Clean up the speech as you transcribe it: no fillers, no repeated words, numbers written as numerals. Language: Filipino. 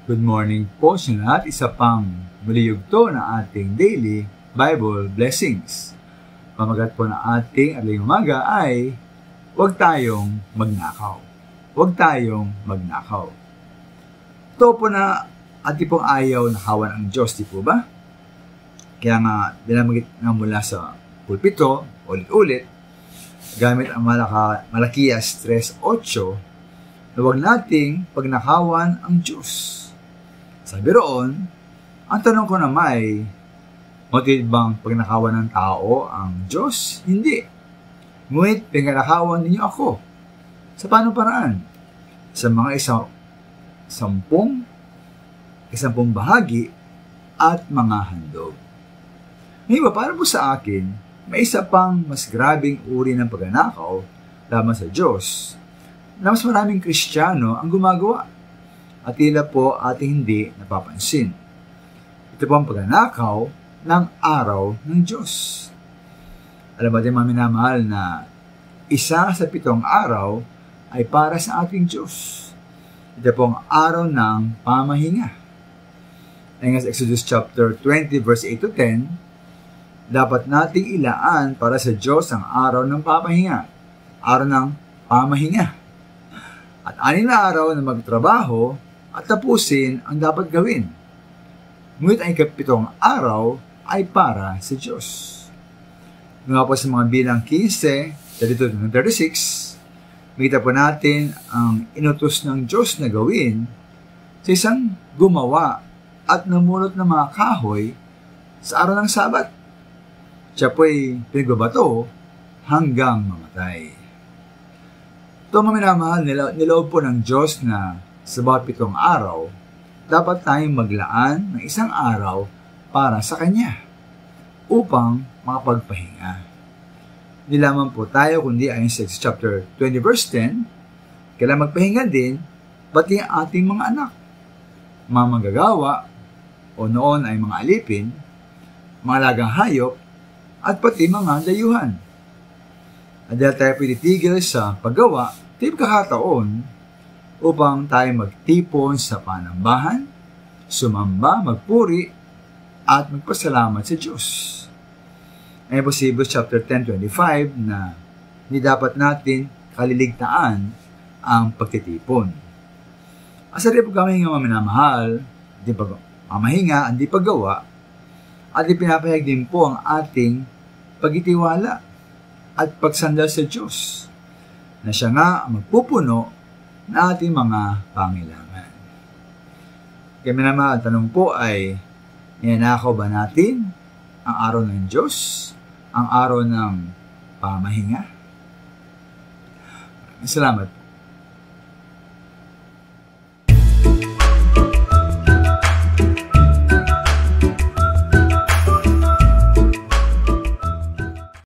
Good morning po sa lahat. Isa pang maliyugto na ating daily Bible blessings. Pamagat po na ating aling umaga ay huwag tayong magnakaw. Huwag tayong magnakaw. Ito po na ating pong ayaw nakawan ang Diyos, di po ba? Kaya nga, binamagit nga mula sa pulpito, ulit-ulit, gamit ang Malakias 3:8, na huwag nating pagnakawan ang Diyos. Sabi roon, ang tanong ko na motive bang pagnakawan ng tao ang Diyos? Hindi. Ngunit pagnakawan ninyo ako. Sa paano paraan? Sa mga isampung bahagi at mga handog. Ngayon, para po sa akin, may isa pang mas grabing uri ng pagnanakaw laban sa Diyos na mas maraming Kristiyano ang gumagawa at tila po ating hindi napapansin. Ito po ang pagnanakaw ng araw ng Diyos. Alam ba din mga minamahal na isa sa 7 araw ay para sa ating Diyos. Ito po ang araw ng pamahinga. Ayon sa Exodus chapter 20 verse 8 to 10, dapat nating ilaan para sa Diyos ang araw ng pamahinga. Araw ng pamahinga. At 6 na araw na magtrabaho at tapusin ang dapat gawin. Ngunit ang 7 araw ay para sa Diyos. Nga po sa mga bilang 15, 32 and 36, makita po natin ang inutos ng Diyos na gawin sa isang gumawa at namulot ng mga kahoy sa araw ng Sabat. Siya po ay pinagbabato hanggang mamatay. Ito mga minamahal, niloob po ng Diyos na sa bawat 7 araw, dapat tayong maglaan ng isang araw para sa Kanya upang makapagpahinga. Hindi lamang po tayo, kundi ayon sa chapter 20 verse 10, kailangan magpahinga din pati ang ating mga anak, mga manggagawa, o noon ay mga alipin, mga alagang hayop, at pati mga dayuhan. At dahil tayo pinitigil sa paggawa, ito yung kakataon upang tayo magtipon sa panambahan, sumamba, magpuri, at magpasalamat sa Diyos. Ayon po si Hebrews chapter 10:25 na hindi dapat natin kaliligtaan ang pagtitipon. Asa rin po kami nga minamahal, di pamahinga, hindi paggawa, at ipinapahayag din po ang ating pagtitiwala at pagsandal sa Diyos na siya nga magpupuno na ating mga pangailangan. Kaya minamahal, tanong po ay, ninanakaw ba natin ang araw ng Diyos, ang araw ng pamahinga? Salamat po.